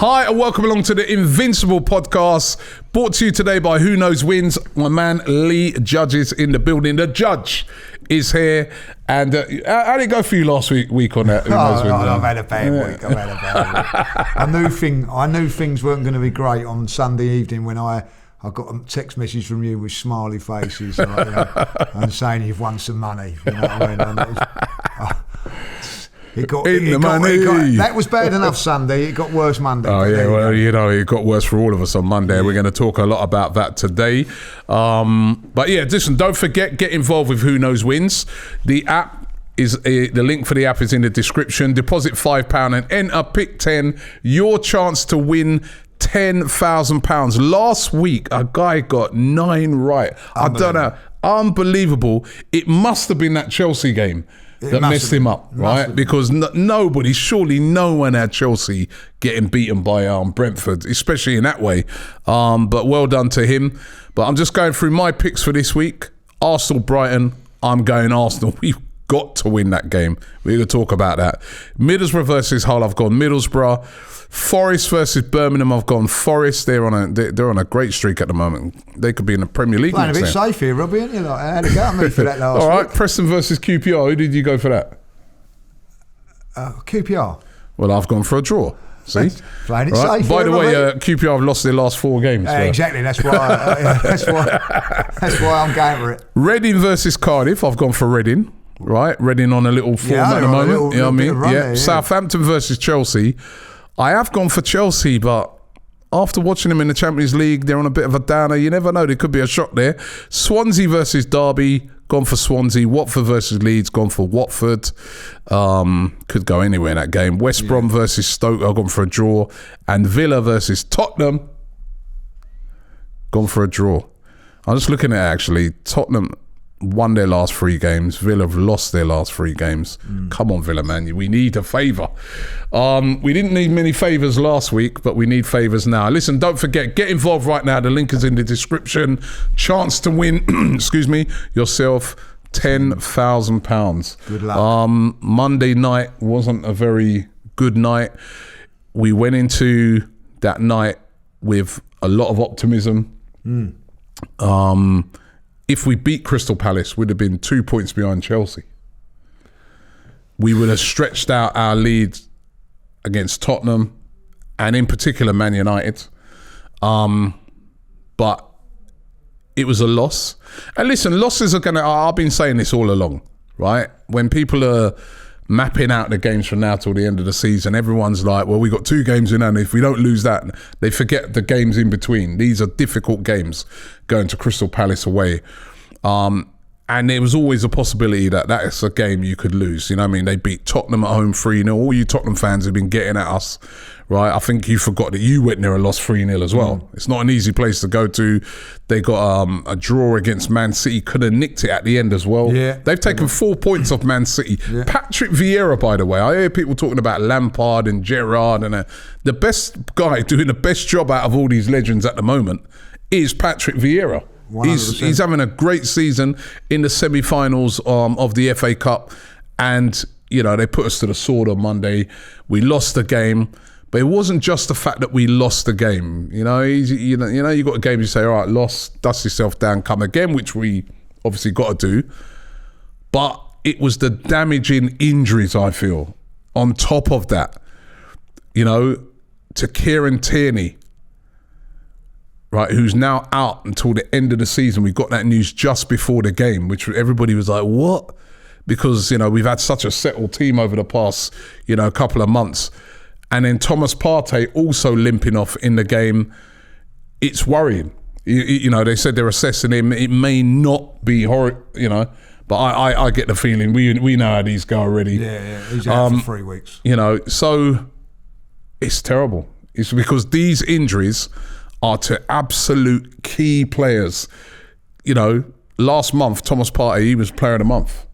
Hi and welcome along to the Invincible podcast, brought to you today by Who Knows Wins. My man Lee Judge is in the building. The Judge is here. And how did it go for you last week on that? Who Knows Wins? I've had a bad week. I knew things weren't going to be great on Sunday evening when I got a text message from you with smiley faces and saying you've won some money. You know what I mean? That was bad enough Sunday. It got worse Monday. Oh yeah, well it got worse for all of us on Monday. Yeah. We're going to talk a lot about that today. But yeah, listen, don't forget, get involved with Who Knows Wins. The app is the link for the app is in the description. Deposit £5 and enter pick 10. Your chance to win £10,000. Last week, a guy got 9 right. I don't know, unbelievable. It must have been that Chelsea game that messed him up, right? Because surely no one had Chelsea getting beaten by Brentford, especially in that way. But well done to him. But I'm just going through my picks for this week. Arsenal, Brighton. I'm going Arsenal. We've got to win that game. We're going to talk about that. Middlesbrough versus Hull. I've gone Middlesbrough. Forest versus Birmingham. I've gone Forest. They're on a great streak at the moment. They could be in the Premier League. Playing a bit safe here, Robbie, aren't you? Like, I had a go at me for that last All right, week. Preston versus QPR. Who did you go for that? QPR. Well, I've gone for a draw. See, playing it safe. By the way, QPR have lost their last 4 games. Exactly. That's why. That's why I'm going for it. Reading versus Cardiff. I've gone for Reading. Right, Reading on a little form at the moment. You know what I mean? Yeah. Southampton versus Chelsea. I have gone for Chelsea, but after watching them in the Champions League, they're on a bit of a downer. You never know. There could be a shot there. Swansea versus Derby. Gone for Swansea. Watford versus Leeds. Gone for Watford. Could go anywhere in that game. West Brom versus Stoke. I've gone for a draw. And Villa versus Tottenham. Gone for a draw. I'm just looking at it, actually. Tottenham won their last 3 games. Villa have lost their last 3 games. Come on, Villa, man. We need a favour. We didn't need many favours last week, but we need favours now. Listen, don't forget, get involved right now. The link is in the description. Chance to win, yourself £10,000. Good luck. Monday night wasn't a very good night. We went into that night with a lot of optimism. If we beat Crystal Palace, we'd have been 2 points behind Chelsea. We would have stretched out our lead against Tottenham and in particular Man United. But it was a loss. And listen, losses are going to... I've been saying this all along, right? When people are mapping out the games from now till the end of the season, everyone's like, well, we got 2 games in, and if we don't lose that, they forget the games in between. These are difficult games going to Crystal Palace away. And there was always a possibility that that's a game you could lose. You know what I mean? They beat Tottenham at home 3-0. All you Tottenham fans have been getting at us, right? I think you forgot that you went there and lost 3-0 as well. It's not an easy place to go to. They got a draw against Man City. Could have nicked it at the end as well. Yeah. They've taken 4 points off Man City. Yeah. Patrick Vieira, by the way. I hear people talking about Lampard and Gerrard. And the best guy doing the best job out of all these legends at the moment is Patrick Vieira. He's having a great season in the semi-finals of the FA Cup, and they put us to the sword on Monday. We lost the game, but it wasn't just the fact that we lost the game. You got a game, you say, all right, lost, dust yourself down, come again, which we obviously got to do. But it was the damaging injuries, I feel, on top of that. To Kieran Tierney, right, who's now out until the end of the season. We got that news just before the game, which everybody was like, what? Because, we've had such a settled team over the past, couple of months. And then Thomas Partey also limping off in the game. It's worrying. They said they're assessing him. It may not be horrible, but I get the feeling we know how these go already. Yeah, he's out for 3 weeks. So it's terrible. It's because these injuries are to absolute key players. Last month, Thomas Partey, he was player of the month.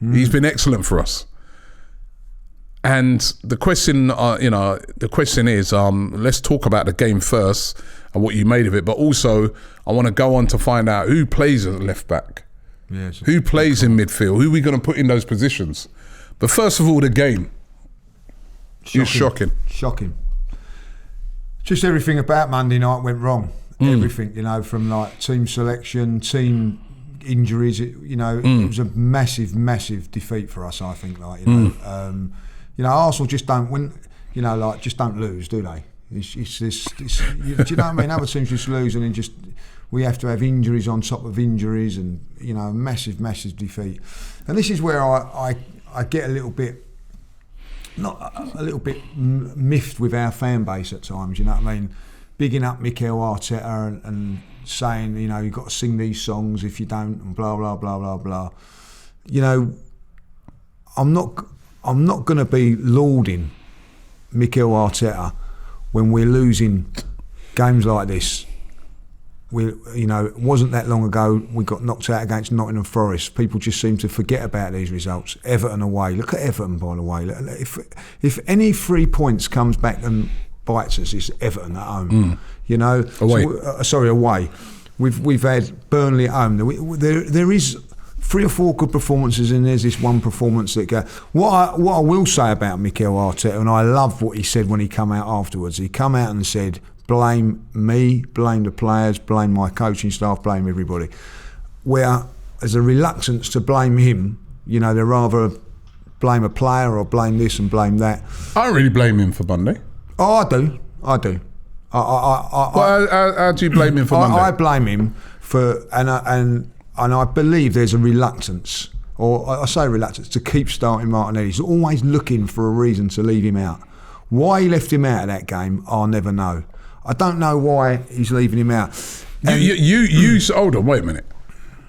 He's been excellent for us. And the question, is, let's talk about the game first and what you made of it. But also, I want to go on to find out who plays at left back, who plays in midfield, who are we going to put in those positions. But first of all, the game. Shocking. Just everything about Monday night went wrong. Everything, you know, from like team selection, team injuries. It was a massive, massive defeat for us. I think, like Arsenal just don't win. You know, like just don't lose, do they? It's do you know what I mean? Other teams just lose, and then just we have to have injuries on top of injuries, and you know, massive, massive defeat. And this is where I get a little bit. Not a little bit miffed with our fan base at times, you know what I mean? Bigging up Mikel Arteta and saying, you know, you've got to sing these songs if you don't, and blah blah blah blah blah. You know, I'm not going to be lauding Mikel Arteta when we're losing games like this. It wasn't that long ago we got knocked out against Nottingham Forest. People just seem to forget about these results. Everton away. Look at Everton, by the way. If any 3 points comes back and bites us, it's Everton at home. You know, away. Away. We've had Burnley at home. There is 3 or 4 good performances, and there's this one performance that goes. What I will say about Mikel Arteta, and I love what he said when he come out afterwards. He come out and said, blame me, blame the players, blame my coaching staff, blame everybody. Where there's a reluctance to blame him, you know, they'd rather blame a player or blame this and blame that. I don't really blame him for Monday. Oh, I do. How do you blame him for Monday? I blame him for, and I believe there's a reluctance, or I say reluctance, to keep starting Martinelli. He's always looking for a reason to leave him out. Why he left him out of that game, I'll never know. I don't know why he's leaving him out. You hold on, wait a minute.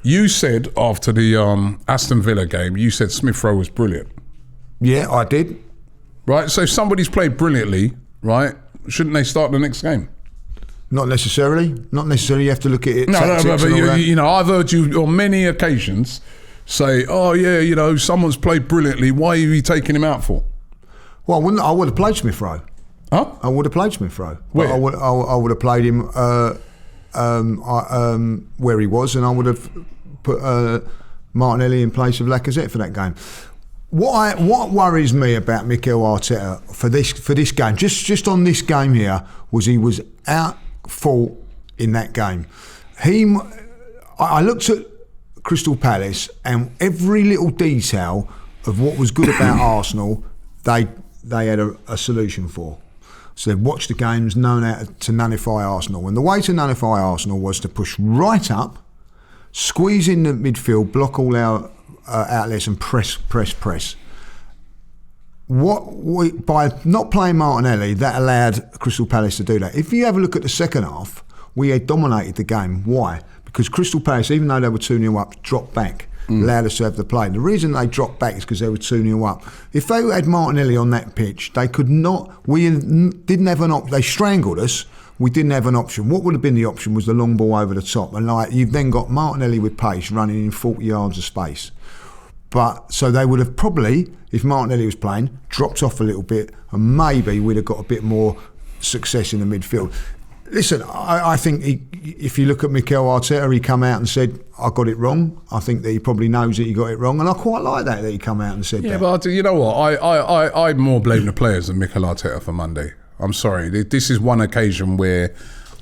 You said after the Aston Villa game, you said Smith Rowe was brilliant. Yeah, I did. Right, so if somebody's played brilliantly, right, shouldn't they start the next game? Not necessarily. Not necessarily. You have to look at it. No, but you know, I've heard you on many occasions say, "Oh yeah, you know, someone's played brilliantly. Why are you taking him out for?" Well, I would have played Smith Rowe. Huh? I would have played Smith Rowe. Where? I would have played him where he was, and I would have put Martinelli in place of Lacazette for that game. What worries me about Mikel Arteta for this game, just on this game here, was he was out fault in that game. I looked at Crystal Palace, and every little detail of what was good about Arsenal, they had a solution for. So they watched the games, known how to nullify Arsenal. And the way to nullify Arsenal was to push right up, squeeze in the midfield, block all our outlets and press. By not playing Martinelli, that allowed Crystal Palace to do that. If you have a look at the second half, we had dominated the game. Why? Because Crystal Palace, even though they were 2-0 up, dropped back. Allowed us to have the play. And the reason they dropped back is because they were 2-0 up. If they had Martinelli on that pitch, they could not. We didn't have an option. They strangled us. We didn't have an option. What would have been the option was the long ball over the top. And you've then got Martinelli with pace running in 40 yards of space. But so they would have probably, if Martinelli was playing, dropped off a little bit, and maybe we'd have got a bit more success in the midfield. Listen, I think if you look at Mikel Arteta, he come out and said, I got it wrong. I think that he probably knows that he got it wrong, and I quite like that he come out and said that. Yeah, but you know what? I more blame the players than Mikel Arteta for Monday. I'm sorry. This is one occasion where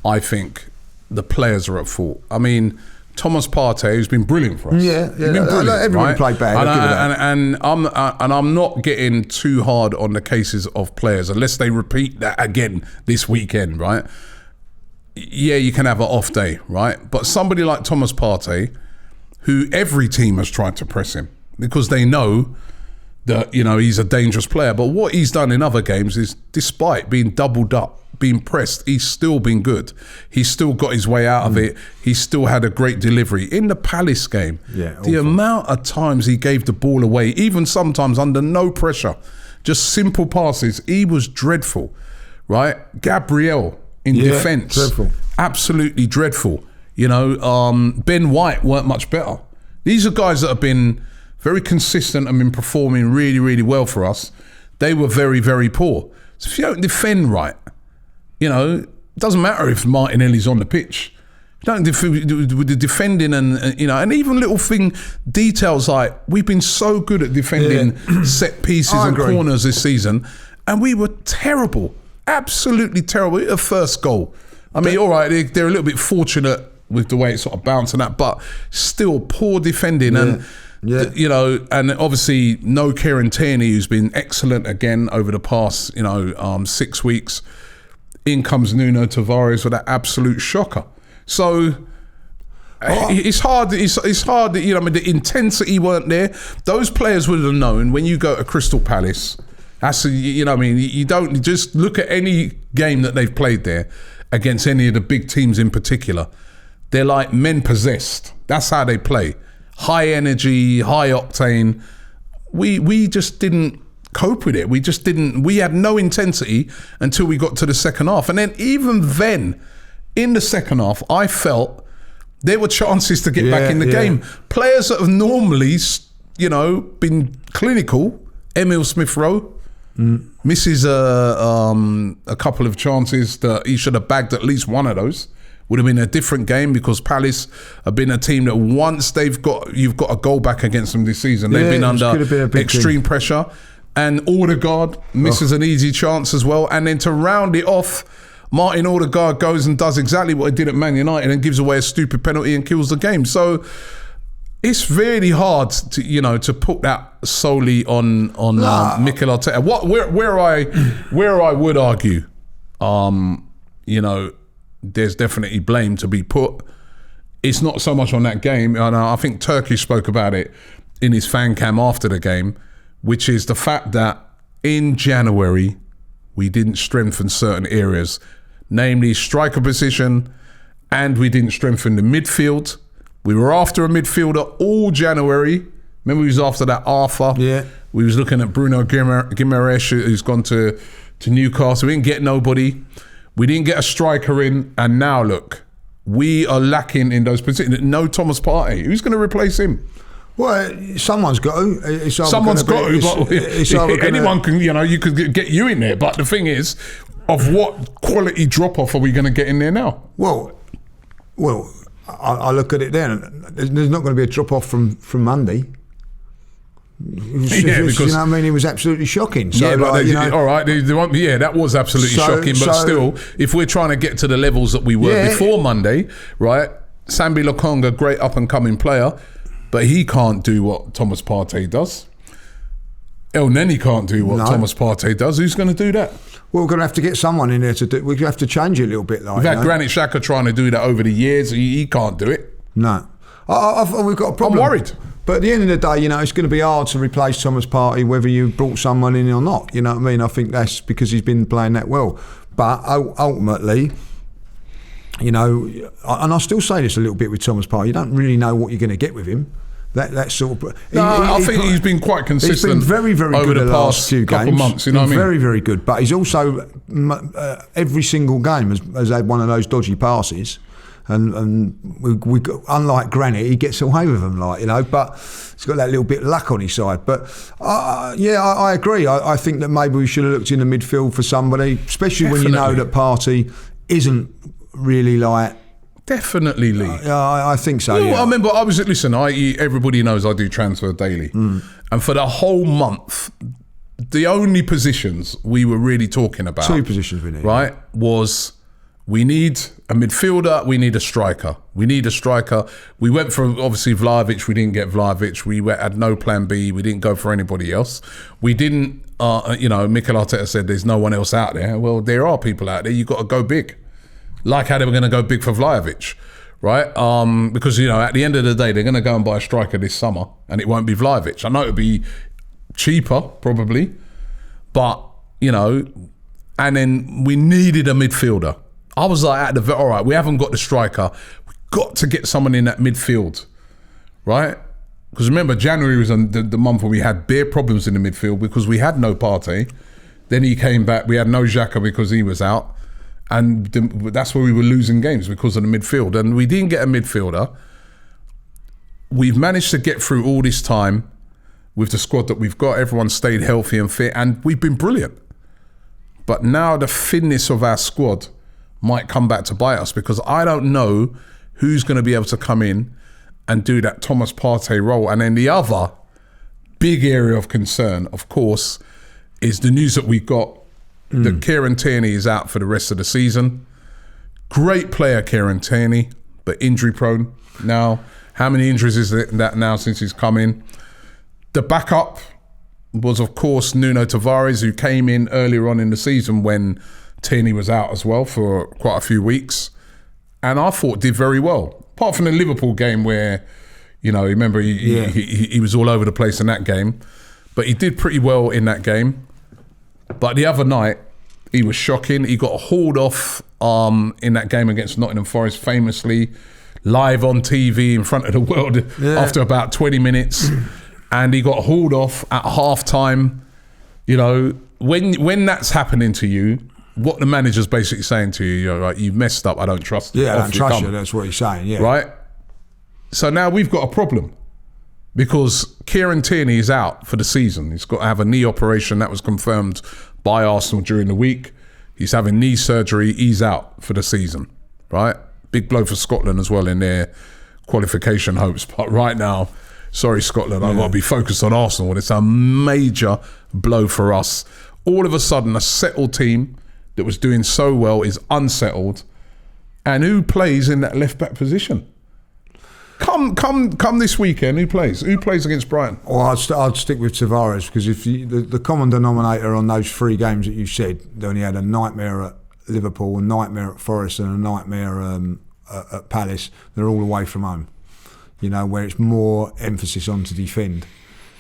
I think the players are at fault. I mean, Thomas Partey, who's been brilliant for us. Yeah. Everyone right? played bad. And I'm not getting too hard on the cases of players unless they repeat that again this weekend, right? Yeah, you can have an off day, right? But somebody like Thomas Partey, who every team has tried to press him because they know that, you know, he's a dangerous player. But what he's done in other games is, despite being doubled up, being pressed, he's still been good. He's still got his way out of it. He's still had a great delivery. In the Palace game, the amount of times he gave the ball away, even sometimes under no pressure, just simple passes, he was dreadful, right? Gabriel in defence, dreadful. Absolutely dreadful. You know, Ben White weren't much better. These are guys that have been very consistent and been performing really, really well for us. They were very, very poor. So if you don't defend right, you know, it doesn't matter if Martinelli's on the pitch. You don't with the defending and you know, and even little details like we've been so good at defending set pieces and corners this season, and we were terrible Absolutely terrible. A first goal. I mean, all right, they're a little bit fortunate with the way it sort of bounced and that, but still poor defending and you know, and obviously no Kieran Tierney, who's been excellent again over the past 6 weeks. In comes Nuno Tavares with that absolute shocker. So it's hard. It's hard. You know, I mean, the intensity weren't there. Those players would have known when you go to Crystal Palace. That's you know, I mean, you don't just look at any game that they've played there against any of the big teams in particular. They're like men possessed. That's how they play. High energy, high octane. We just didn't cope with it. We just didn't. We had no intensity until we got to the second half. And then even then, in the second half, I felt there were chances to get back in the game. Players that have normally, you know, been clinical, Emile Smith-Rowe, misses a couple of chances that he should have bagged at least one of those. Would have been a different game because Palace have been a team that once you've got a goal back against them this season, they've been under extreme pressure. And Odegaard misses an easy chance as well. And then to round it off, Martin Odegaard goes and does exactly what he did at Man United and gives away a stupid penalty and kills the game. So it's really hard to put that solely on Mikel Arteta. Where I would argue, there's definitely blame to be put. It's not so much on that game, and I think Turkey spoke about it in his fan cam after the game, which is the fact that in January we didn't strengthen certain areas, namely striker position, and we didn't strengthen the midfield. We were after a midfielder all January. Remember, we was after that Arthur. Yeah. We was looking at Bruno Guimaraes, who's gone to Newcastle. We didn't get nobody. We didn't get a striker in, and now look, we are lacking in those positions. No Thomas Partey. Who's going to replace him? Well, someone's got to. Someone's got to, but anyone can. You could get you in there. But the thing is, of what quality drop off are we going to get in there now? Well, I look at it then. There's not going to be a drop off from Monday. Because you know what I mean, it was absolutely shocking. So, all right, that was absolutely shocking. But still, if we're trying to get to the levels that we were before Monday, right? Sambi Lokonga, great up and coming player, but he can't do what Thomas Partey does. El Neni can't do what Thomas Partey does. Who's going to do that? Well, we're going to have to get someone in there to do. We're going to have to change it a little bit. We've had Granit Xhaka trying to do that over the years. He can't do it. No, we've got a problem. I'm worried. But at the end of the day, it's going to be hard to replace Thomas Partey whether you brought someone in or not. You know what I mean? I think that's because he's been playing that well. But ultimately, and I still say this a little bit with Thomas Partey, you don't really know what you're going to get with him. That sort of. I think he's been quite consistent. He's been very, very over good the last few couple games. Months. You know what I mean? Very, very good. But he's also every single game has had one of those dodgy passes. And we unlike Granit, he gets away with them, but he's got that little bit of luck on his side. But I agree. I think that maybe we should have looked in the midfield for somebody, especially when you know that Partey isn't really like. Definitely, Lee. I think so. I remember everybody knows I do Transfer Daily, and for the whole month, the only positions we were really talking about, 2 positions we need, right, was. We need a midfielder. We need a striker. We went for, obviously, Vlahovic. We didn't get Vlahovic. We had no plan B. We didn't go for anybody else. We didn't, Mikel Arteta said there's no one else out there. Well, there are people out there. You've got to go big. Like how they were going to go big for Vlahovic, right? Because, at the end of the day, they're going to go and buy a striker this summer and it won't be Vlahovic. I know it'll be cheaper, probably. But, and then we needed a midfielder. I was like, all right, we haven't got the striker. We've got to get someone in that midfield, right? Because remember, January was the month where we had bare problems in the midfield because we had no Partey. Then he came back. We had no Xhaka because he was out. And that's where we were losing games because of the midfield. And we didn't get a midfielder. We've managed to get through all this time with the squad that we've got. Everyone stayed healthy and fit. And we've been brilliant. But now the thinness of our squad might come back to bite us because I don't know who's going to be able to come in and do that Thomas Partey role. And then the other big area of concern, of course, is the news that we got that Kieran Tierney is out for the rest of the season. Great player, Kieran Tierney, but injury prone now. How many injuries is that now since he's come in? The backup was, of course, Nuno Tavares, who came in earlier on in the season when Tierney was out as well for quite a few weeks. And I thought did very well. Apart from the Liverpool game where, remember he was all over the place in that game. But he did pretty well in that game. But the other night, he was shocking. He got hauled off in that game against Nottingham Forest, famously, live on TV in front of the world after about 20 minutes. And he got hauled off at half-time. When that's happening to you, what the manager's basically saying to you, you're like, you've messed up, I don't trust you. Yeah, I don't trust you, that's what he's saying, yeah. Right? So now we've got a problem because Kieran Tierney is out for the season. He's got to have a knee operation that was confirmed by Arsenal during the week. He's having knee surgery. He's out for the season, right? Big blow for Scotland as well in their qualification hopes. But right now, sorry, Scotland, I've got to be focused on Arsenal. It's a major blow for us. All of a sudden, a settled team that was doing so well is unsettled. And who plays in that left-back position? Come this weekend, who plays? Who plays against Brighton? Well, I'd stick with Tavares because if the common denominator on those 3 games that you said, they only had a nightmare at Liverpool, a nightmare at Forest and a nightmare at Palace. They're all away from home, where it's more emphasis on to defend.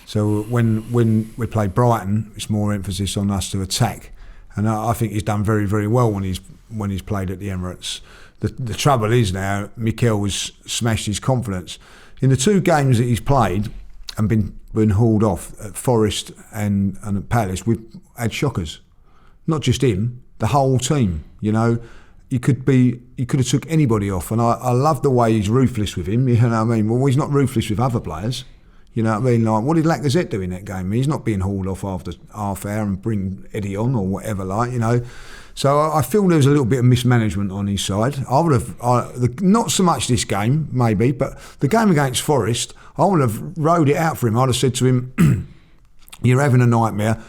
So when we play Brighton, it's more emphasis on us to attack. And I think he's done very, very well when he's played at the Emirates. The trouble is now, Mikel has smashed his confidence. In the 2 games that he's played and been hauled off at Forest and at Palace, we've had shockers. Not just him, the whole team. You could have took anybody off, and I love the way he's ruthless with him. You know what I mean? Well, he's not ruthless with other players. You know what I mean? Like, what did Lacazette do in that game? He's not being hauled off after half hour and bring Eddie on or whatever, So I feel there was a little bit of mismanagement on his side. I would have, not so much this game, maybe, but the game against Forest, I would have rode it out for him. I'd have said to him, you're having a nightmare,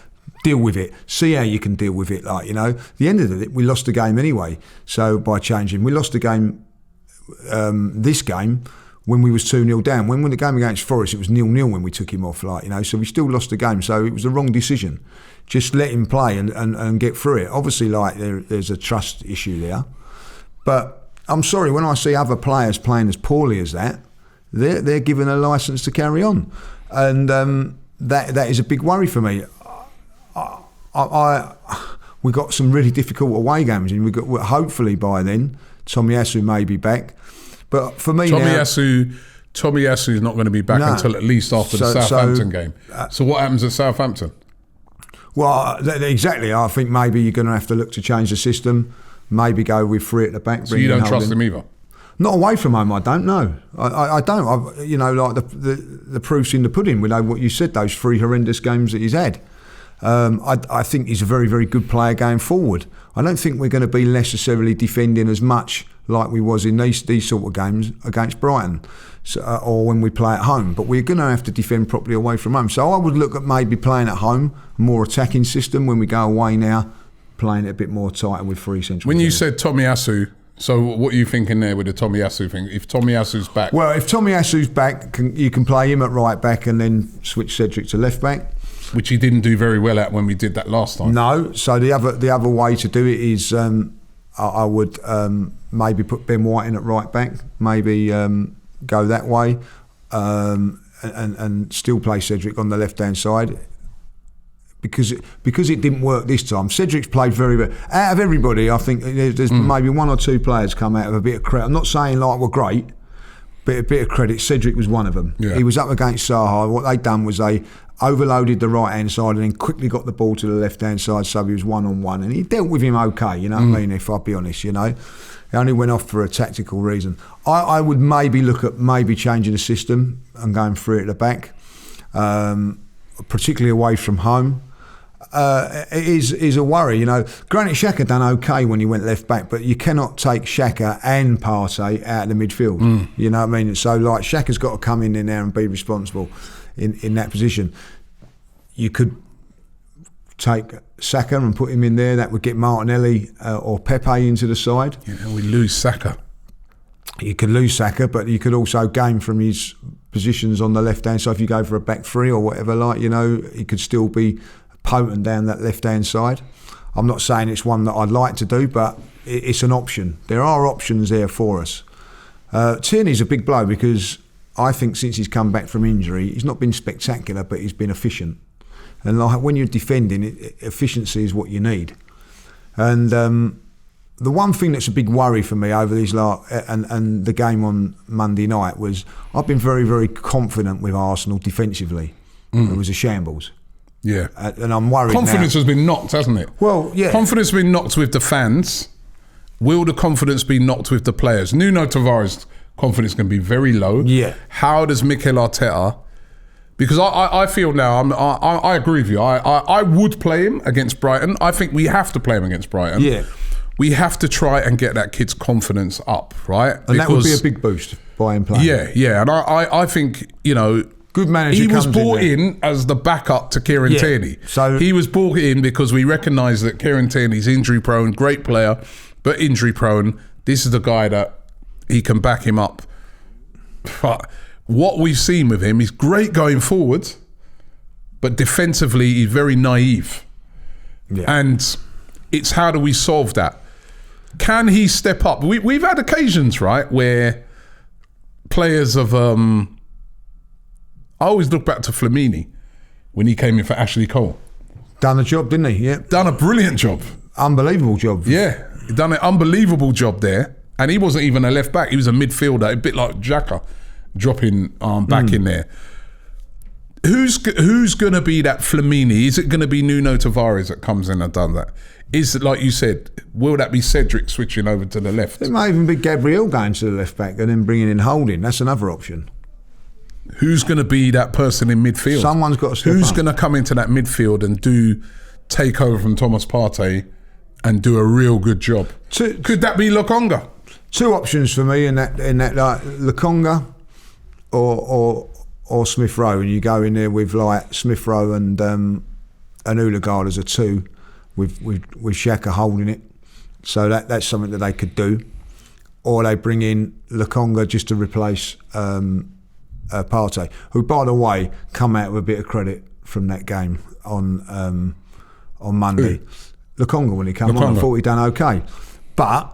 deal with it. See how you can deal with it. The end of it, we lost the game anyway. So by changing, we lost the game, this game, when we was 2-0 down. When the game against Forest, it was 0-0 when we took him off, so we still lost the game. So it was the wrong decision. Just let him play and get through it. Obviously, there's a trust issue there. But I'm sorry, when I see other players playing as poorly as that, they're given a licence to carry on. And that is a big worry for me. We got some really difficult away games, and hopefully by then, Tomiyasu may be back. But for me Tomiyasu is not going to be back until at least after the Southampton game. So what happens at Southampton? Well, exactly. I think maybe you're going to have to look to change the system. Maybe go with 3 at the back. So you don't trust him either? Not away from home, I don't know. I don't. The proof's in the pudding with what you said, those 3 horrendous games that he's had. I think he's a very, very good player going forward. I don't think we're going to be necessarily defending as much like we was in these sort of games against Brighton, or when we play at home. But we're going to have to defend properly away from home. So I would look at maybe playing at home, a more attacking system. When we go away now, playing it a bit more tighter with 3 central. When you said Tomiyasu, so what are you thinking there with the Tomiyasu thing? If Tomiyasu's back? Well, if Tomiyasu's back, you can play him at right back and then switch Cedric to left back. Which he didn't do very well at when we did that last time. No, so the other way to do it is I would maybe put Ben White in at right back, maybe go that way, and still play Cedric on the left hand side. Because it didn't work this time. Cedric's played very well. Out of everybody, I think there's maybe 1 or 2 players come out of a bit of credit. I'm not saying we're great, but a bit of credit. Cedric was one of them. Yeah. He was up against Zaha. What they done was they overloaded the right hand side and then quickly got the ball to the left hand side, so he was 1-on-1, and he dealt with him okay. You know what I mean? If I'll be honest, he only went off for a tactical reason. I would maybe look at changing the system and going 3 at the back, particularly away from home. It is a worry, Granit Xhaka done okay when he went left back, but you cannot take Xhaka and Partey out of the midfield. You know what I mean? So Xhaka's got to come in there and be responsible in that position. You could take Saka and put him in there. That would get Martinelli or Pepe into the side. Yeah, we lose Saka. You could lose Saka, but you could also gain from his positions on the left-hand side. If you go for a back three or whatever, he could still be potent down that left-hand side. I'm not saying it's one that I'd like to do, but it's an option. There are options there for us. Tierney's a big blow because I think since he's come back from injury, he's not been spectacular, but he's been efficient. And when you're defending, efficiency is what you need. And the one thing that's a big worry for me over these and the game on Monday night was I've been very, very confident with Arsenal defensively. It was a shambles. Yeah. And I'm worried Confidence has been knocked, hasn't it? Well, yeah. Confidence has been knocked with the fans. Will the confidence be knocked with the players? Nuno Tavares' confidence can be very low. Yeah. How does Mikel Arteta... Because I feel now, I agree with you. I would play him against Brighton. I think we have to play him against Brighton. Yeah. We have to try and get that kid's confidence up, right? And that would be a big boost by him playing. Yeah. And I think, good manager. He was brought in as the backup to Kieran Tierney. So he was brought in because we recognise that Kieran Tierney's injury prone, great player, but injury prone. This is the guy that he can back him up. But what we've seen with him, he's great going forward, but defensively he's very naive. Yeah. And it's how do we solve that? Can he step up? We've had occasions, right, where players of... I always look back to Flamini when he came in for Ashley Cole. Done a job, didn't he? Yeah. Done a brilliant job. Unbelievable job. Yeah. Done an unbelievable job there. And he wasn't even a left back. He was a midfielder, a bit like Xhaka, dropping back in there. Who's going to be that Flamini? Is it going to be Nuno Tavares that comes in and done that? Is it, like you said, will that be Cedric switching over to the left? It might even be Gabriel going to the left back and then bringing in Holding. That's another option. Who's going to be that person in midfield? Someone's got to step Who's up. going to come into that midfield and take over from Thomas Partey and do a real good job? Could that be Lokonga? Two options for me in that like Lokonga or Smith Rowe, and you go in there with like Smith Rowe and Odegaard as a two, with Xhaka holding it. So that's something that they could do, or they bring in Lokonga just to replace Partey, who, by the way, come out with a bit of credit from that game on Monday. Lokonga, when he came on, I thought he'd done okay, but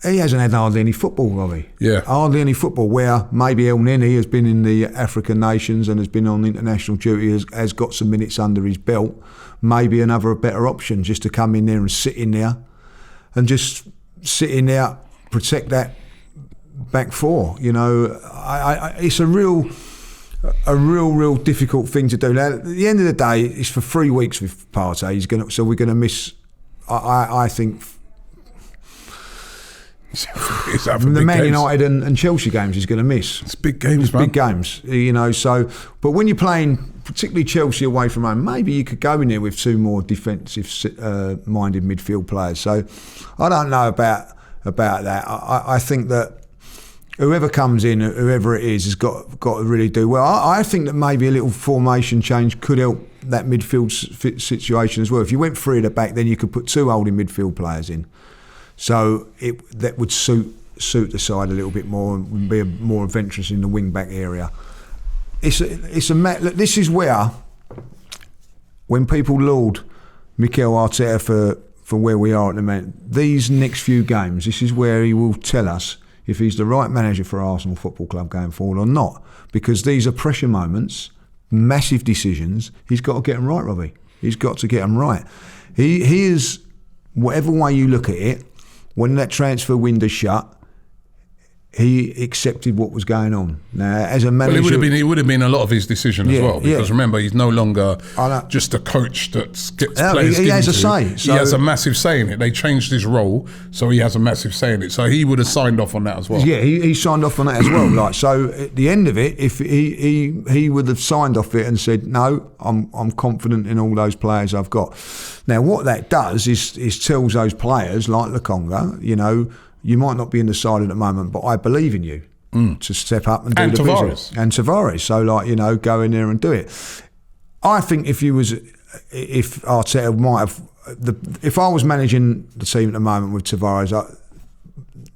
he hasn't had hardly any football, Robbie. Yeah. Hardly any football, where maybe El Neni has been in the African nations and has been on international duty, has got some minutes under his belt. Maybe a better option, just to come in there and sit in there, protect that back four. It's a real difficult thing to do. Now, at the end of the day, it's for 3 weeks with Partey. So we're going to miss, I think, the Man United and Chelsea games he's going to miss. It's big games, man. Big games, So, but when you're playing, particularly Chelsea away from home, maybe you could go in there with two more defensive-minded midfield players. So, I don't know about that. I think that whoever comes in, whoever it is, has got to really do well. I think that maybe a little formation change could help that midfield situation as well. If you went three at the back, then you could put two holding midfield players in. So that would suit the side a little bit more and be more adventurous in the wing back area. This is where, when people laud Mikel Arteta for where we are at the moment, these next few games, this is where he will tell us if he's the right manager for Arsenal Football Club going forward or not. Because these are pressure moments, massive decisions. He's got to get them right, Robbie. He's got to get them right. He is, whatever way you look at it, when that transfer window shut, he accepted what was going on. Now, as a manager, well, it would have been a lot of his decision as well. Because remember, he's no longer just a coach that gets players. He has a say. He has a massive say in it. They changed his role, so he has a massive say in it. So he would have signed off on that as well. Yeah, he signed off on that as well. So at the end of it, if he would have signed off it and said, "No, I'm confident in all those players I've got." Now, what that does is tells those players like Lokonga, you might not be in the side at the moment, but I believe in you to step up and do the business. And Tavares. So, go in there and do it. I think if you was if Arteta might have, if I was managing the team at the moment with Tavares,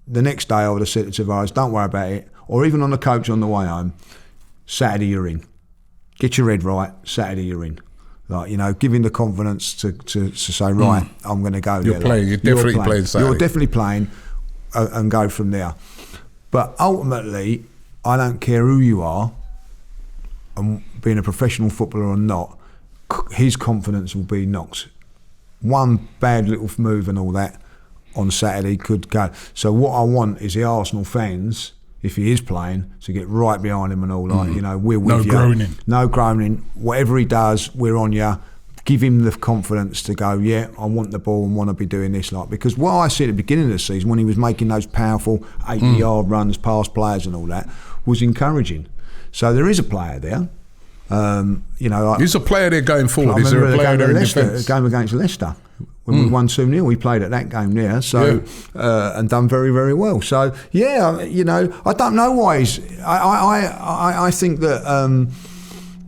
the next day I would have said to Tavares, don't worry about it, or even on the coach on the way home, Saturday you're in. Get your head right, Saturday you're in. Like, you know, give him the confidence to say, right, I'm going to go you're there. Playing, like, you're definitely playing Saturday. You're definitely playing and go from there. But ultimately, I don't care who you are, and being a professional footballer or not, his confidence will be knocked. One bad little move and all that on Saturday could go. So what I want is the Arsenal fans, if he is playing, to get right behind him and all, like, you know, we're with you. No groaning. Whatever he does, we're on you. Give him the confidence to go, yeah, I want the ball and want to be doing this. Like, because what I see at the beginning of the season, when he was making those powerful 80-yard runs past players and all that, was encouraging. So there is a player there. You know, is a player there going forward? Is there a player there in defence? The game against Leicester, when we won 2-0, we played at that game there, so and done very, very well. So yeah, you know, I don't know why he's. I think that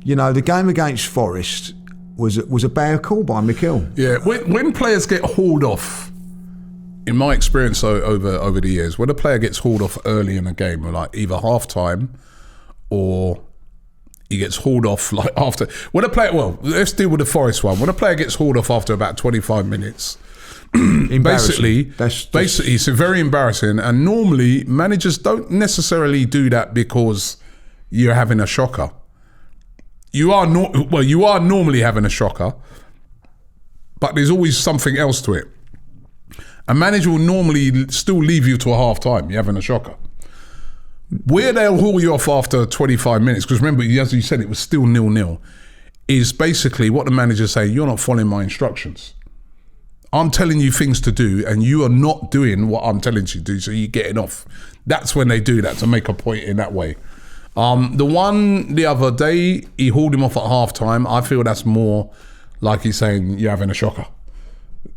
you know, the game against Forest was a bad call by Mikel. Yeah, when players get hauled off, in my experience over the years, when a player gets hauled off early in a game, like either half time or he gets hauled off like after. When a player, well, let's deal with the Forest one. When a player gets hauled off after about 25 minutes, basically, it's very embarrassing. And normally, managers don't necessarily do that because you're having a shocker. You are normally having a shocker, but there's always something else to it. A manager will normally still leave you to a half time. You're having a shocker. Where they'll haul you off after 25 minutes, because remember, as you said, it was still 0-0, is basically what the manager's saying, you're not following my instructions. I'm telling you things to do, and you are not doing what I'm telling you to do, so you're getting off. That's when they do that, to make a point in that way. The one the other day, he hauled him off at half time. I feel that's more like he's saying, you're having a shocker.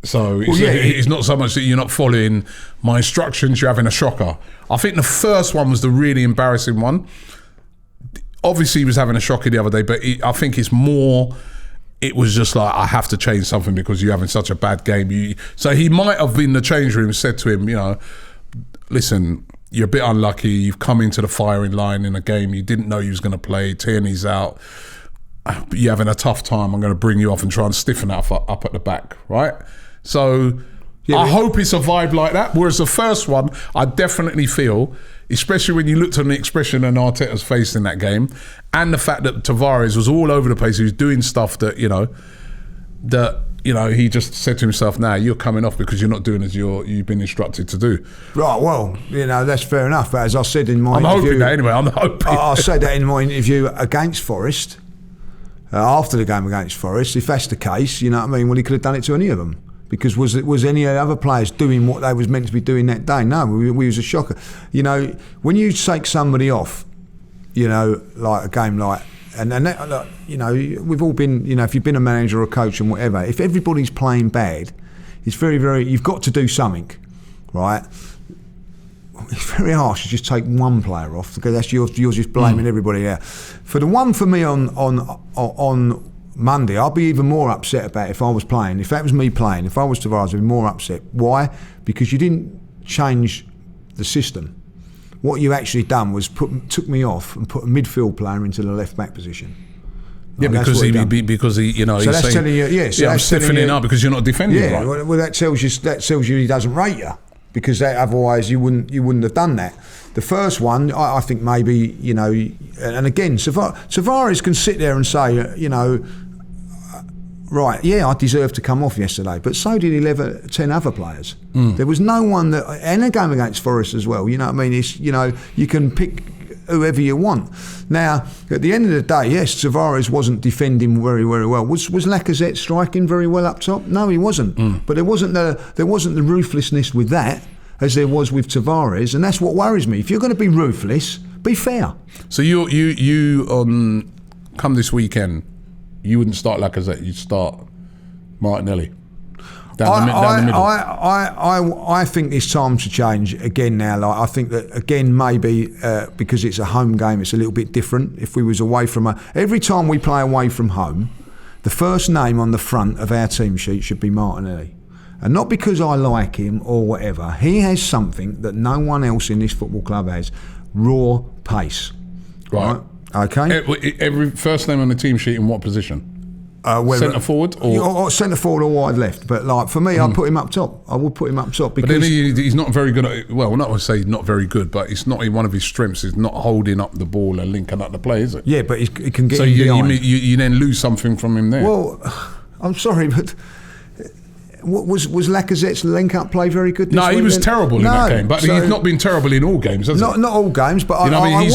So it's not so much that you're not following my instructions, you're having a shocker. I think the first one was the really embarrassing one. Obviously he was having a shocker the other day, but I think it's more, it was just like, I have to change something because you're having such a bad game. So he might have been in the change room, said to him, you know, listen, you're a bit unlucky, you've come into the firing line in a game you didn't know you was going to play, Tierney's out, you're having a tough time, I'm going to bring you off and try and stiffen that up at the back, right? So I hope it's a vibe like that. Whereas the first one, I definitely feel, especially when you looked at the expression on Arteta's face in that game, and the fact that Tavares was all over the place, he was doing stuff that, he just said to himself, nah, you're coming off because you're not doing as you've been instructed to do. Right, well, that's fair enough. But as I said in my interview... I'm hoping. I said that in my interview against Forest, after the game against Forest, if that's the case, you know what I mean, well, he could have done it to any of them. Because was any other players doing what they was meant to be doing that day? No, we was a shocker. You know, when you take somebody off, like a game like, and that, like, we've all been, if you've been a manager or a coach and whatever, if everybody's playing bad, it's very, very, you've got to do something, right? It's very harsh to just take one player off because that's you're just blaming everybody out. For the one for me on Monday, I'll be even more upset about it if I was playing. If that was me playing, if I was Tavares, I'd be more upset. Why? Because you didn't change the system. What you actually done was took me off and put a midfield player into the left back position. Yeah, because he so he's that's saying, telling you, I'm stiffening up because you're not defending. Yeah, right. well, that tells you he doesn't rate you, because otherwise you wouldn't have done that. The first one, I think maybe, and again, Tavares can sit there and say, right, yeah, I deserved to come off yesterday, but so did 10 other players. There was no one that, and a game against Forest as well, you know what I mean? It's, you can pick whoever you want. Now, at the end of the day, yes, Tavares wasn't defending very, very well. Was Lacazette striking very well up top? No, he wasn't. But there wasn't the ruthlessness with that as there was with Tavares, and that's what worries me. If you're going to be ruthless, be fair. So you come this weekend, you wouldn't start Lacazette, you'd start Martinelli down the middle. I think it's time to change again now. Like, I think that again maybe because it's a home game, it's a little bit different. If we was away from every time we play away from home, the first name on the front of our team sheet should be Martinelli. And not because I like him or whatever. He has something that no one else in this football club has. Raw pace. Right. Okay? Every first name on the team sheet in what position? Centre forward or centre forward or wide left, but like for me, I'd put him up top. I would put him up top because. But then he's not very good at. Well, not to say he's not very good, but it's not one of his strengths. Is not holding up the ball and linking up the play, is it? Yeah, but he can get. So in behind. you then lose something from him there. Well, I'm sorry, but. Was Lacazette's link-up play very good? No, he was terrible in that game, but he's not been terrible in all games, has he? Not all games, but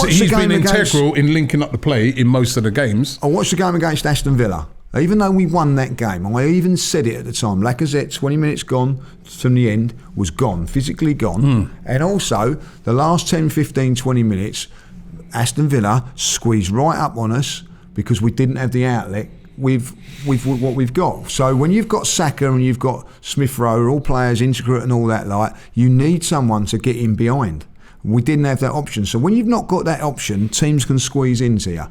he's been integral in linking up the play in most of the games. I watched the game against Aston Villa. Even though we won that game, I even said it at the time, Lacazette, 20 minutes gone from the end, was gone, physically gone. And also, the last 10, 15, 20 minutes, Aston Villa squeezed right up on us because we didn't have the outlet with what we've got. So when you've got Saka and you've got Smith Rowe, all players intricate and all that, like, you need someone to get in behind. We didn't have that option. So when you've not got that option, teams can squeeze into you.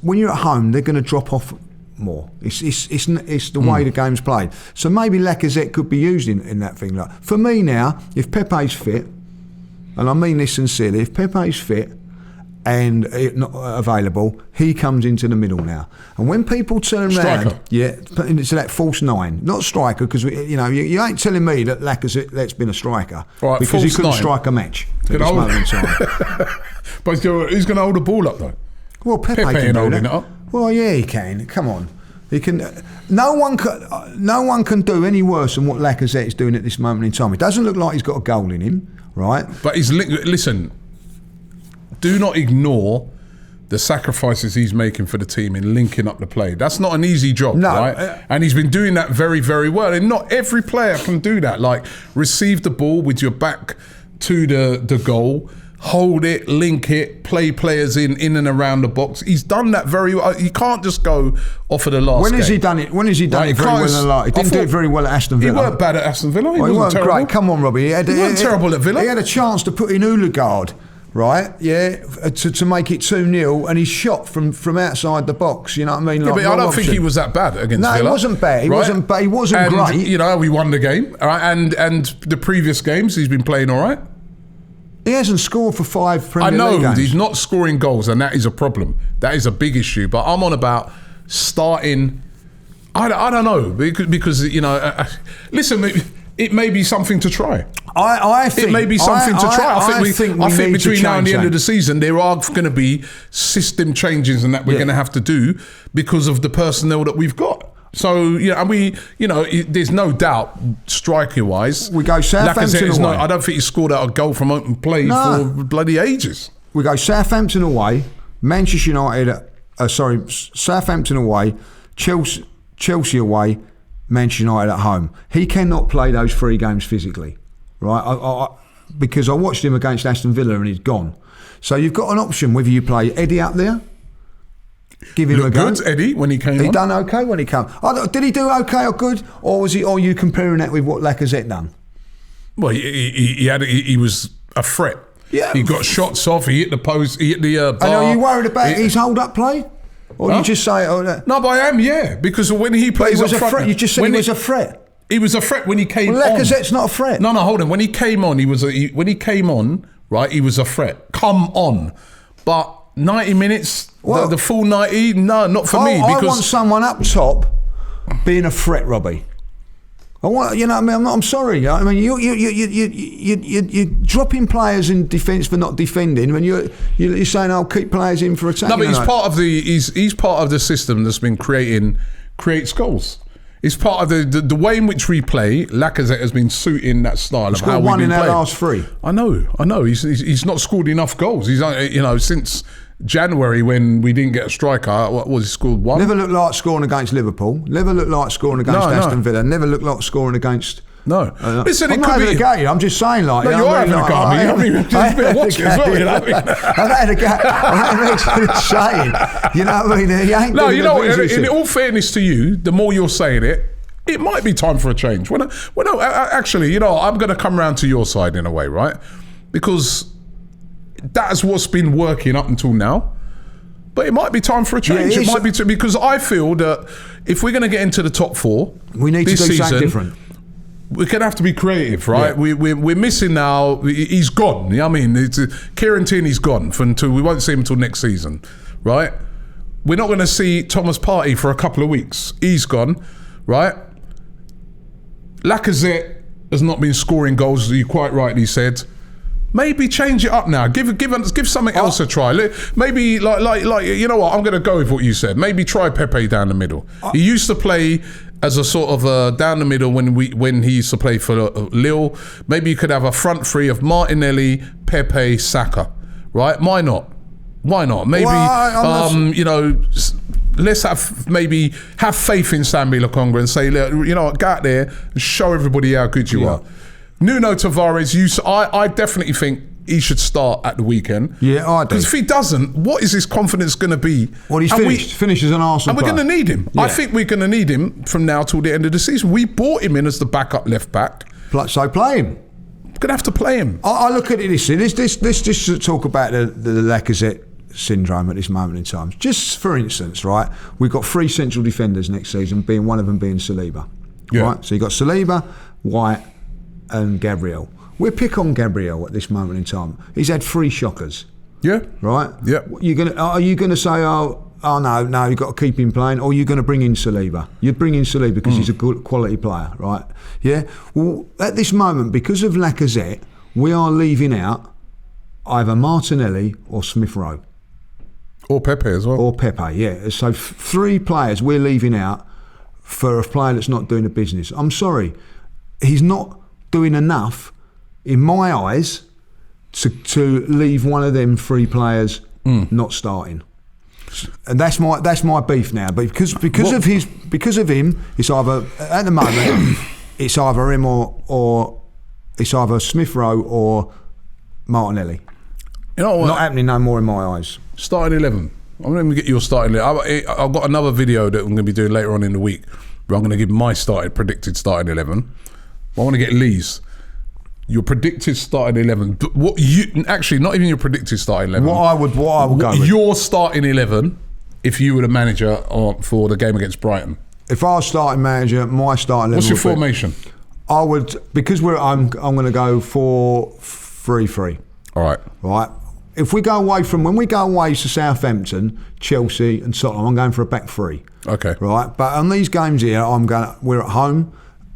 When you're at home, they're going to drop off more. It's the way the game's played. So maybe Lacazette could be used in that thing. Like, for me now, if Pepe's fit, and I mean this sincerely, if Pepe's fit and not available, he comes into the middle now. And when people turn around, into that false nine, not striker, because you ain't telling me that Lacazette's been a striker, right, because he couldn't strike a match at this moment in time. But who's going to hold the ball up though? Well, Pepe can do that. It up. Well, yeah, he can. Come on, he can. No one can do any worse than what Lacazette is doing at this moment in time. It doesn't look like he's got a goal in him, right? But listen. Do not ignore the sacrifices he's making for the team in linking up the play. That's not an easy job, right? And he's been doing that very, very well. And not every player can do that. Like, receive the ball with your back to the goal, hold it, link it, play players in and around the box. He's done that very well. You can't just go off of the last When has he done it? When has he done it very well in the last? He didn't do it very well at Aston Villa. He weren't bad at Aston Villa. He weren't terrible. Great. Come on, Robbie. He weren't terrible at Villa. He had a chance to put in Odegaard. Right, yeah, to make it 2-0, and he shot from outside the box. You know what I mean? Like, but I don't think he was that bad against Villa. No, he wasn't bad. He wasn't bad. He wasn't great. You know, we won the game, all right? And the previous games he's been playing all right. He hasn't scored for 5 Premier League games. I know he's not scoring goals, and that is a problem. That is a big issue. But I'm on about starting. I don't know because listen. It may be something to try. I think it may be something to try. I think between now and the end of the season, there are going to be system changes and that we're going to have to do because of the personnel that we've got. So there's no doubt striker wise. We go Southampton away. I don't think he scored out a goal from open play for bloody ages. We go Southampton away, Manchester United. Southampton away, Chelsea away. Manchester United at home. He cannot play those 3 games physically, right? Because I watched him against Aston Villa and he's gone. So you've got an option whether you play Eddie up there, give him a go. Good, Eddie, when he came on. He done okay when he came. Did he do okay or good, or are you comparing that with what Lacazette done? Well, he was a threat. Yeah, he got shots off. He hit the post. He hit the bar. And are you worried about his hold-up play? Or you just say, no, but I am, because when he plays up front, you just said he was a threat. He was a threat when he came on. Lacazette's not a threat. No, hold on. When he came on, he was a threat. Come on, but 90 minutes, the full 90, no, not for me. Because I want someone up top being a threat, Robbie. I want, I'm sorry. I mean, you're dropping players in defence for not defending when you're saying I'll keep players in for attacking. No, but he's part of the system that's been creates goals. It's part of the way in which we play. Lacazette has been suiting that style of how we've been playing. He's got 1 in our last 3. I know. He's not scored enough goals. He's since January when we didn't get a striker, what was he scored 1? Never looked like scoring against Liverpool. Never looked like scoring against Aston Villa. Never looked like scoring against. No. Listen, I'm not having a go. I'm just saying, like. No, you are having a go. I mean, just a bit of watching as well, you know. I've had a go. I'm saying, you know what I mean? He ain't in all fairness to you, the more you're saying it might be time for a change. Actually, I'm going to come round to your side in a way, right? Because that's what's been working up until now. But it might be time for a change. Yeah, it might be because I feel that if we're going to get into the top 4, we need to do something different. We're going to have to be creative, right? Yeah. We're missing now. He's gone. You know what I mean? Kieran Tierney's gone we won't see him until next season, right? We're not going to see Thomas Partey for a couple of weeks. He's gone, right? Lacazette has not been scoring goals, as you quite rightly said. Maybe change it up now. Give something else a try. Maybe like you know what? I'm going to go with what you said. Maybe try Pepe down the middle. He used to play as a sort of down the middle when he used to play for Lille. Maybe you could have a front three of Martinelli, Pepe, Saka. Right? Why not? Maybe let's have faith in Sambi Lokonga and say, look, you know what, go out there and show everybody how good you are. Nuno Tavares, I definitely think he should start at the weekend. Yeah, I do. Because if he doesn't, what is his confidence going to be? Well, he's finished as an Arsenal player. And we're going to need him. Yeah. I think we're going to need him from now till the end of the season. We bought him in as the backup left back. So play him. We're going to have to play him. I look at it this. Let's just talk about the Lacazette syndrome at this moment in time. Just for instance, right, we've got 3 central defenders next season, being one of them being Saliba. Yeah. Right? So you've got Saliba, White and Gabriel. We'll pick on Gabriel at this moment in time. He's had 3 shockers. Yeah. Right? Yeah. Are you gonna say, oh no, you've got to keep him playing, or you're gonna bring in Saliba? You'd bring in Saliba because he's a good quality player, right? Yeah. Well, at this moment, because of Lacazette, we are leaving out either Martinelli or Smith Rowe. Or Pepe as well. Or Pepe, yeah. So 3 players we're leaving out for a player that's not doing the business. I'm sorry, he's not doing enough, in my eyes, to leave one of them 3 players not starting. And that's my beef now. But because of him, it's either at the moment it's either him or it's either Smith Rowe or Martinelli. You know what? Not happening no more in my eyes. Starting 11. I'm going to get your starting 11. I've got another video that I'm going to be doing later on in the week where I'm going to give my predicted starting 11. I want to get Lee's. Your predicted starting 11. What you actually not even your predicted starting 11. What I would go with. Your starting 11 if you were the manager for the game against Brighton. If I was starting manager, my starting 11. What's your formation? I would, because I'm going to go 4-3-3. All right. Right. If we go away to Southampton, Chelsea and Tottenham, I'm going for a back 3. Okay. Right. But on these games here, we're at home.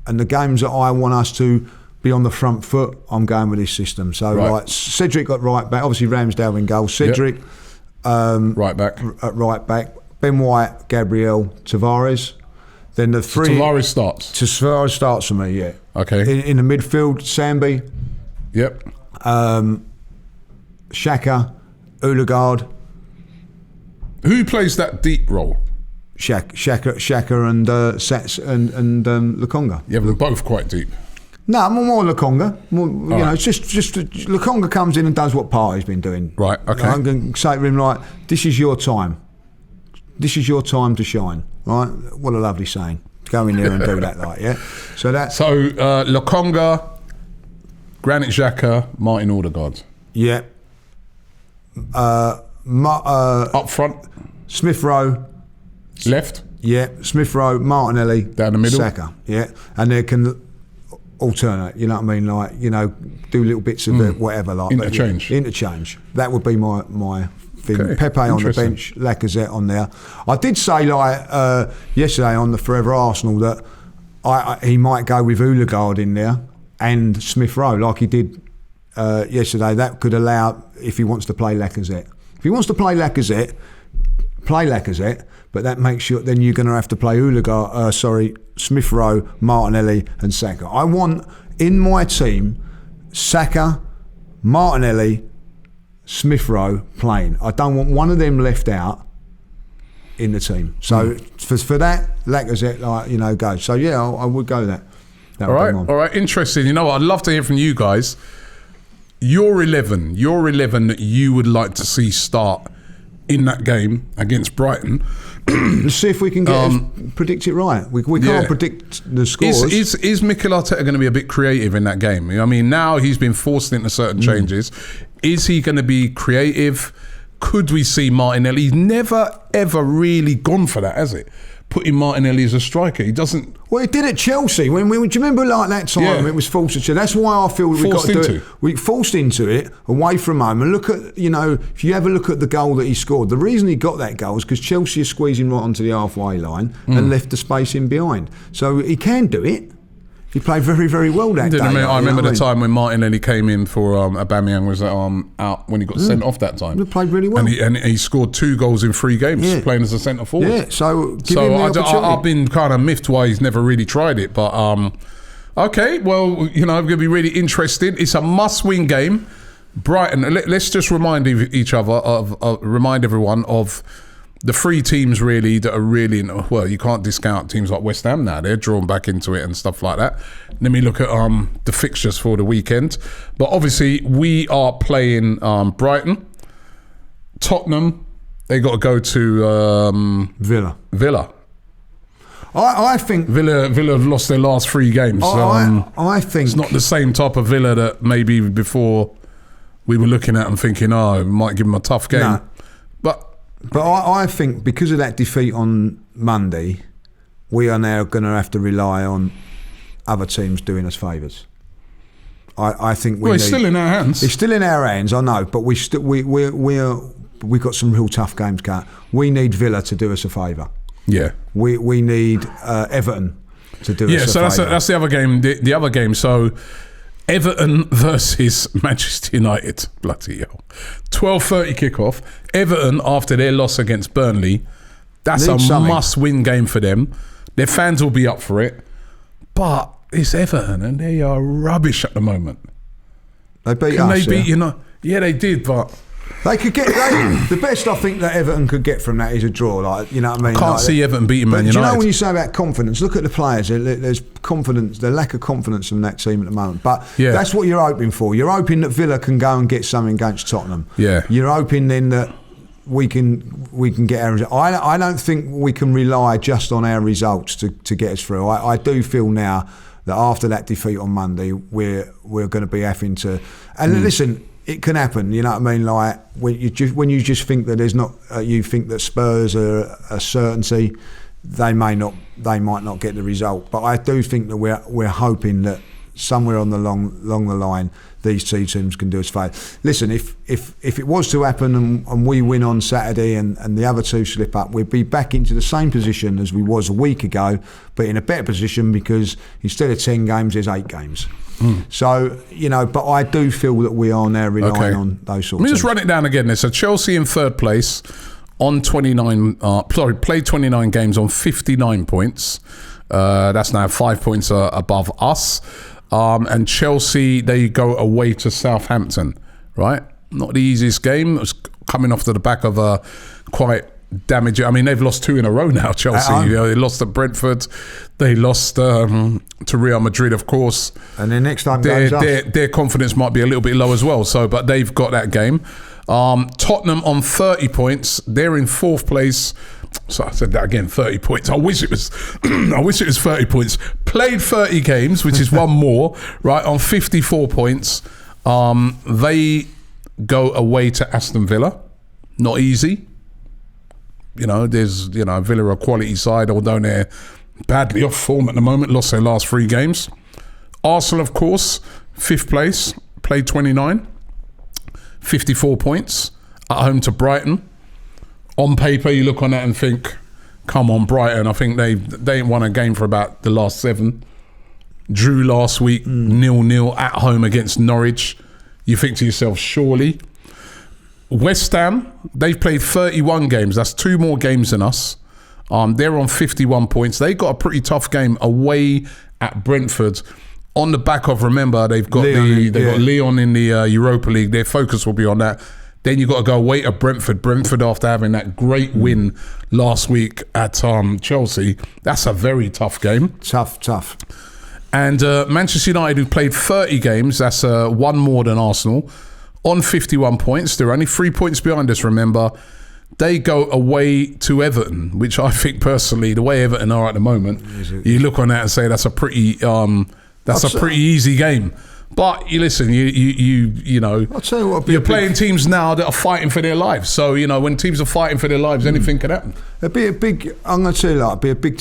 And the games that I want us to be on the front foot, I'm going with this system. So, right, Cedric at right back. Obviously, Ramsdale in goal. Cedric right back. At right back. Ben White, Gabriel, Tavares. Then the 3. Tavares starts. Tavares starts for me, yeah. Okay. In the midfield, Sambi. Yep. Xhaka, Odegaard. Who plays that deep role? Xhaka and Sats and Lokonga. Yeah, but they're both quite deep. No, I'm more Lokonga. It's just Lokonga comes in and does what Partey's been doing. Right, okay. I'm going to say to him, like, this is your time. This is your time to shine. Right? What a lovely saying. Go in there and do that, like, yeah. So Lokonga, Granit Xhaka, Martin Odegaard. Yeah. Up front, Smith Rowe. Left? Yeah, Smith Rowe, Martinelli. Down the middle? Saka, yeah. And they can alternate, you know what I mean? Like, you know, do little bits of it, whatever. Like Interchange. Interchange. That would be my thing. Okay. Pepe on the bench, Lacazette on there. I did say, like, yesterday on the Forever Arsenal that he might go with Odegaard in there and Smith Rowe, like he did yesterday. That could allow, if he wants to play Lacazette. If he wants to play Lacazette, but that makes sure then you're going to have to play Smith Rowe, Martinelli and Saka. I want in my team Saka, Martinelli, Smith Rowe playing. I don't want one of them left out in the team. So for that, Lacazette, like, you know, go. So yeah, I would go that. All right, interesting. You know what? I'd love to hear from you guys. Your 11 that you would like to see start in that game against Brighton. Let's see if we can predict it right. We can't predict the scores. Is Mikel Arteta going to be a bit creative in that game? I mean, now he's been forced into certain changes. Is he going to be creative could we see Martinelli? He's never, ever really gone for that, has it? Putting Martinelli as a striker. He doesn't... Well, he did at Chelsea. When do you remember like that time it was forced into? That's why I feel we got to do it. We forced into it, away from home. And look at, if you ever look at the goal that he scored, the reason he got that goal is because Chelsea are squeezing right onto the halfway line and left the space in behind. So he can do it. He played very, very well that day. I remember the time when Martinelli came in for Aubameyang was out when he got sent off that time. He played really well. And he scored 2 goals in 3 games playing as a centre forward. Yeah, so give him the opportunity. I've been kind of miffed why he's never really tried it. But, okay, well, it's going to be really interesting. It's a must-win game. Brighton, let's just remind each other, remind everyone of the 3 teams really that are really, well, you can't discount teams like West Ham now. They're drawn back into it and stuff like that. Let me look at the fixtures for the weekend. But obviously, we are playing Brighton. Tottenham, they got to go to Villa. I think Villa have lost their last 3 games. I think it's not the same type of Villa that maybe before we were looking at and thinking, we might give them a tough game. No. But I think because of that defeat on Monday, we are now going to have to rely on other teams doing us favours. I think it's still in our hands. It's still in our hands, I know, but we've got some real tough games, Kat. We need Villa to do us a favour. Yeah. We need Everton to do us a favour. Yeah, so that's the other game. The other game, so Everton versus Manchester United. Bloody hell. 12:30 kickoff. Everton, after their loss against Burnley, that's a must-win game for them. Their fans will be up for it. But it's Everton, and they are rubbish at the moment. They beat us, Yeah, they did, but... They could get the best I think that Everton could get from that is a draw. Like, you know what I mean? Can't see Everton beating Man United. Do you know when you say about confidence? Look at the players. There's confidence, the lack of confidence in that team at the moment. But that's what you're hoping for. You're hoping that Villa can go and get something against Tottenham. Yeah. You're hoping then that we can get our results. I don't think we can rely just on our results to get us through. I do feel now that after that defeat on Monday, we're going to be having to. And listen. It can happen, you know what I mean? Like when you just think that there's not, you think that Spurs are a certainty, they might not get the result. But I do think that we're hoping that somewhere along the line, these 2 teams can do us favour. Listen, if it was to happen and we win on Saturday and the other 2 slip up, we'd be back into the same position as we was a week ago, but in a better position because instead of 10 games, there's 8 games. So, but I do feel that we are now relying on those sorts of things. Let me just run it down again. So Chelsea in 3rd place on 29, played 29 games on 59 points. That's now 5 points above us. And Chelsea, they go away to Southampton, right? Not the easiest game. It was coming off to the back of a quite damaging. I mean, they've lost 2 in a row now, Chelsea. They lost at Brentford. They lost to Real Madrid, of course. And then next time their confidence might be a little bit low as well. So, but they've got that game. Tottenham on 30 points. They're in 4th place. So I said that again, 30 points. I wish it was 30 points. Played 30 games, which is one more, right, on 54 points. They go away to Aston Villa. Not easy. There's, Villa are a quality side, although they're badly off form at the moment, lost their last 3 games. Arsenal, of course, 5th place, played 29, 54 points, at home to Brighton. On paper, you look on that and think, come on, Brighton. I think they ain't won a game for about the last 7. Drew last week, 0-0 at home against Norwich. You think to yourself, surely. West Ham, they've played 31 games. That's 2 more games than us. They're on 51 points. They got a pretty tough game away at Brentford. On the back of, remember, they've got got Lyon in the Europa League. Their focus will be on that. Then you've got to go away to Brentford. Brentford, after having that great win last week at Chelsea, that's a very tough game. Tough. And Manchester United, who played 30 games, that's 1 more than Arsenal, on 51 points. They're only 3 points behind us, remember. They go away to Everton, which I think personally, the way Everton are at the moment, you look on that and say that's a pretty easy game. But you listen, you know, I'll tell you what, you're playing teams now that are fighting for their lives. So, you know, when teams are fighting for their lives, anything can happen. It'd be a big, I'm going to tell you that, it'd be a big,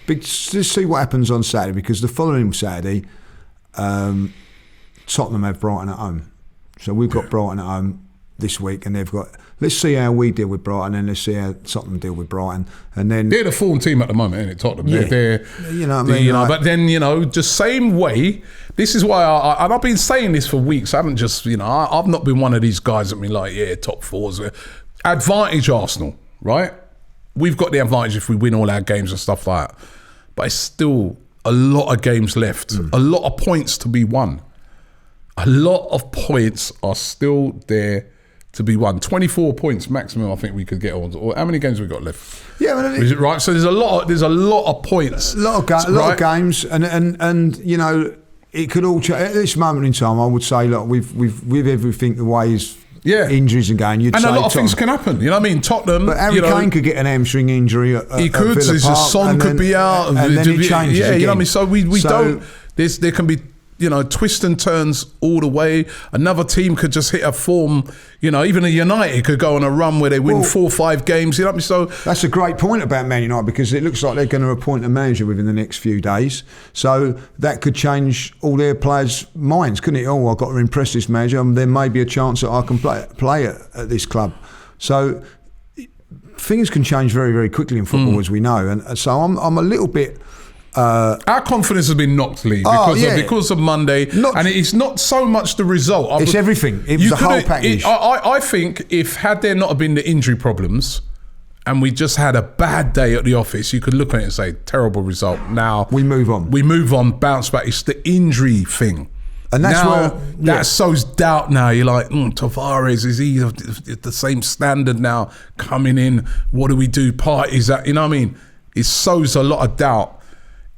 let's see what happens on Saturday, because the following Saturday, Tottenham have Brighton at home. So we've got Brighton at home this week, and they've got, let's see how we deal with Brighton, and let's see how Tottenham deal with Brighton. And then they're the form team at the moment, isn't it, Tottenham? Yeah. They're you know what I mean? You know, Like, but then, you know, just same way, this is why and I've been saying this for weeks. I haven't just, you know, I've not been one of these guys that been like, yeah, top fours. Advantage Arsenal, right? We've got the advantage if we win all our games and stuff like that. But it's still a lot of games left. A lot of points to be won. A lot of points are still there to be won. 24 points maximum, I think we could get on. Or how many games have we got left? Yeah, well, is it right? So there's a lot of points. A lot of games, and you know, it could all change. At this moment in time, I would say, look, with everything the way is injuries and going, you'd and say a lot of things can happen. You know what I mean? Tottenham, but Harry Kane could get an hamstring injury. He could. There's a Son could be out, and then it changes. Yeah, again. you know what I mean. So we don't. There can be, you know, twists and turns all the way. Another team could just hit a form, you know, even a United could go on a run where they win 4 or 5 games, you know what I mean? So that's a great point about Man United, because it looks like they're going to appoint a manager within the next few days. So that could change all their players' minds, couldn't it? Oh, I've got to impress this manager, and there may be a chance that I can play at this club. So things can change very, very quickly in football, as we know. And so I'm a little bit... our confidence has been knocked, Lee, because of Monday, and it's not so much the result. It's everything. It was the whole package. I think had there not been the injury problems, and we just had a bad day at the office, you could look at it and say, terrible result. Now we move on, bounce back. It's the injury thing. And that's now, where that sows doubt now. You're like, Tavares, is he the same standard now coming in? What do we do? Partey's that, you know what I mean? It sows a lot of doubt.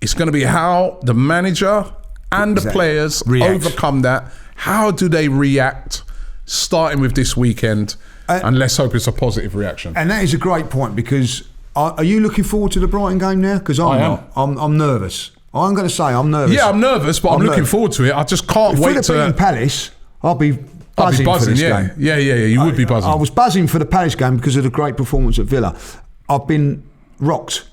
It's going to be how the manager and the players overcome that. How do they react, starting with this weekend? And let's hope it's a positive reaction. And that is a great point, because are you looking forward to the Brighton game now? Because I'm not. I'm nervous. I'm going to say I'm nervous. Yeah, I'm nervous, but I'm looking forward to it. I just can't wait to... If we'd have beaten Palace, I'll be buzzing for this game. Yeah, you would be buzzing. I was buzzing for the Palace game because of the great performance at Villa. I've been rocked.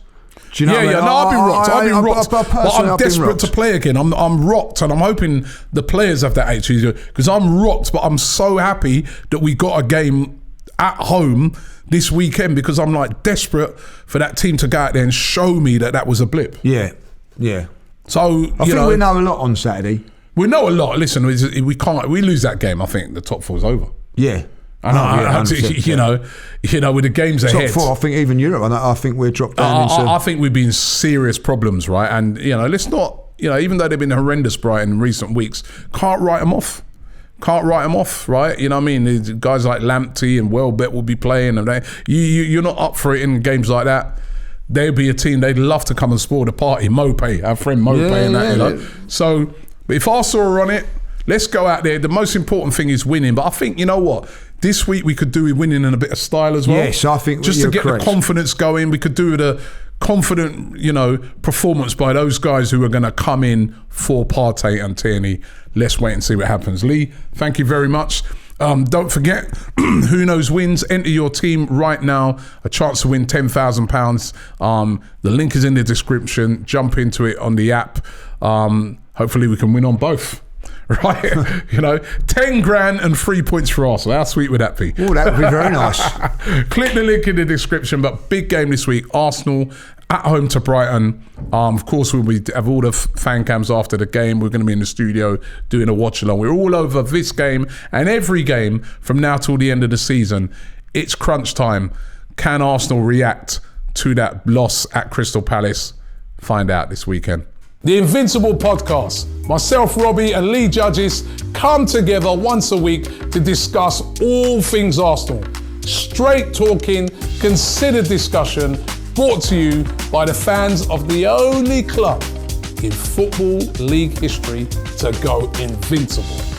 Do you know what I mean? No, I've been rocked. But I'm desperate to play again. I'm rocked, and I'm hoping the players have that attitude, because I'm rocked, but I'm so happy that we got a game at home this weekend, because I'm like desperate for that team to go out there and show me that was a blip. Yeah. So I think we know a lot on Saturday. We know a lot. Listen, we can't. We lose that game, I think the top 4's over. Yeah. And you know, with the games ahead. Top 4, I think even Europe, and I think we're dropped down into... I think we've been serious problems, right? And, you know, let's not, you know, even though they've been horrendous, Brighton, in recent weeks, can't write them off. Right? You know what I mean? Guys like Lamptey and Welbeck will be playing, and you're not up for it in games like that. They'd be a team, they'd love to come and spoil the party. Mopey, our friend Mopey, and that, you know. So, but if Arsenal are on it, let's go out there. The most important thing is winning. But I think, you know what? This week we could do with winning in a bit of style as well. Yes, I think just to get correct. The confidence going. We could do with a confident, you know, performance by those guys who are going to come in for Partey and Tierney. Let's wait and see what happens. Lee, thank you very much. Don't forget, who knows wins. Enter your team right now. A chance to win £10,000. The link is in the description. Jump into it on the app. Hopefully we can win on both. Right, you know, 10 grand and 3 points for Arsenal. How sweet would that be? Oh, that would be very nice. Click the link in the description. But big game this week, Arsenal at home to Brighton. Of course, we'll have all the fan cams after the game. We're going to be in the studio doing a watch along. We're all over this game and every game from now till the end of the season. It's crunch time. Can Arsenal react to that loss at Crystal Palace? Find out this weekend. The Invincible podcast. Myself, Robbie, and Lee Judges come together once a week to discuss all things Arsenal. Straight talking, considered discussion, brought to you by the fans of the only club in Football League history to go invincible.